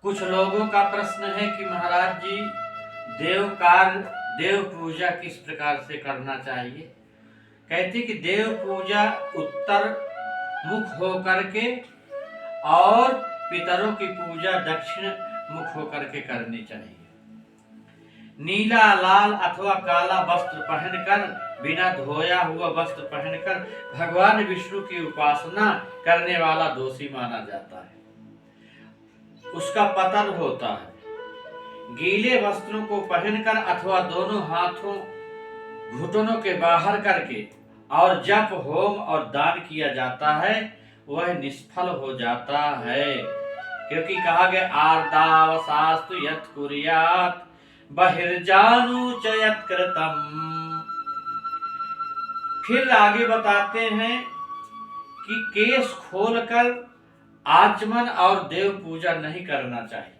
कुछ लोगों का प्रश्न है कि महाराज जी, देव पूजा किस प्रकार से करना चाहिए। कहते कि देव पूजा उत्तर मुख होकर के और पितरों की पूजा दक्षिण मुख होकर के करनी चाहिए। नीला, लाल अथवा काला वस्त्र पहनकर, बिना धोया हुआ वस्त्र पहनकर भगवान विष्णु की उपासना करने वाला दोषी माना जाता है, उसका पतन होता है। गीले वस्त्रों को पहनकर अथवा दोनों हाथों घुटनों के बाहर करके और जप, होम और दान किया जाता है, वह निष्फल हो जाता है, क्योंकि कहा गया आर्दावसास्तु यत् कुर्यात् बहिर्जानु च यत् कृतम्। फिर आगे बताते हैं कि केश खोलकर आचमन और देव पूजा नहीं करना चाहिए।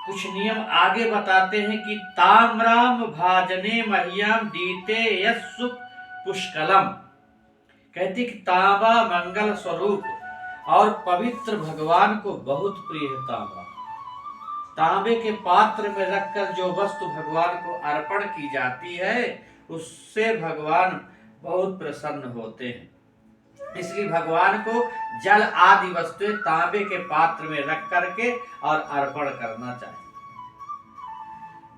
कुछ नियम आगे बताते हैं कि ताम्राम भाजने मह्यम दीते यस्सु पुष्कलम। कहती कि तांबा मंगल स्वरूप और पवित्र भगवान को बहुत प्रिय है। तांबे के पात्र में रखकर जो वस्तु भगवान को अर्पण की जाती है, उससे भगवान बहुत प्रसन्न होते हैं। इसलिए भगवान को जल आदि वस्तुएं तांबे के पात्र में रख करके और अर्पण करना चाहिए।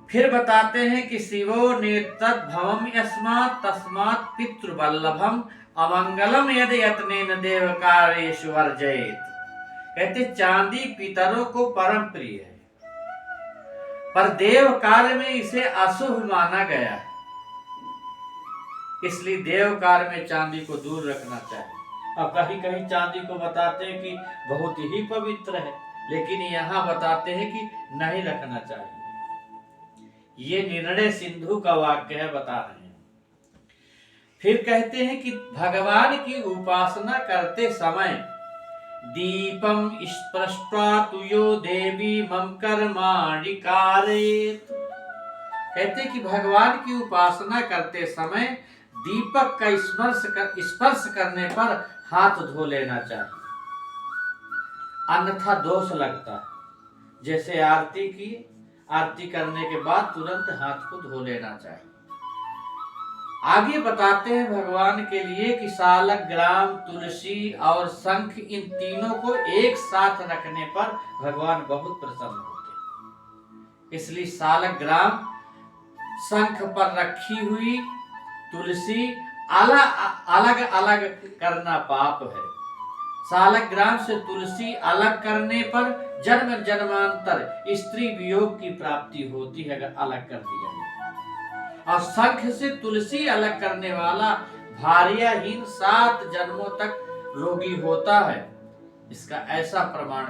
फिर बताते हैं कि शिवो नेतद भवम यस्मात् तस्मात् पितृवल्लभम अमंगलम यदि यत्नेन देव कार्येषु वर्जयेत। कहते चांदी पितरों को परम प्रिय है, पर देव कार्य में इसे अशुभ माना गया है, इसलिए देव कार्य में चांदी को दूर रखना चाहिए। अब कहीं कहीं चांदी को बताते हैं कि बहुत ही पवित्र है, लेकिन यहाँ बताते हैं कि नहीं रखना चाहिए। ये निर्णय सिंधु का वाक्य है, बता रहे हैं। फिर कहते हैं कि भगवान की उपासना करते समय दीपम स्पृष्ट्वा तुयो देवी मम कर्माणि कारयेत्। कहते कि भगवान की उपासना करते समय दीपक का स्पर्श करने पर हाथ धो लेना चाहिए, अन्यथा दोष लगता है। जैसे आरती करने के बाद तुरंत हाथ को धो लेना चाहिए। आगे बताते हैं भगवान के लिए कि सालग्राम, तुलसी और शंख, इन तीनों को एक साथ रखने पर भगवान बहुत प्रसन्न होते हैं। इसलिए सालग्राम शंख पर रखी हुई तुलसी अलग अलग करना पाप है। सालग्राम से तुलसी अलग करने पर जन्म जन्मांतर स्त्री वियोग की प्राप्ति होती है, अगर अलग कर दिया जाए। और शंख से तुलसी अलग करने वाला भार्याहीन 7 जन्मों तक रोगी होता है, इसका ऐसा प्रमाण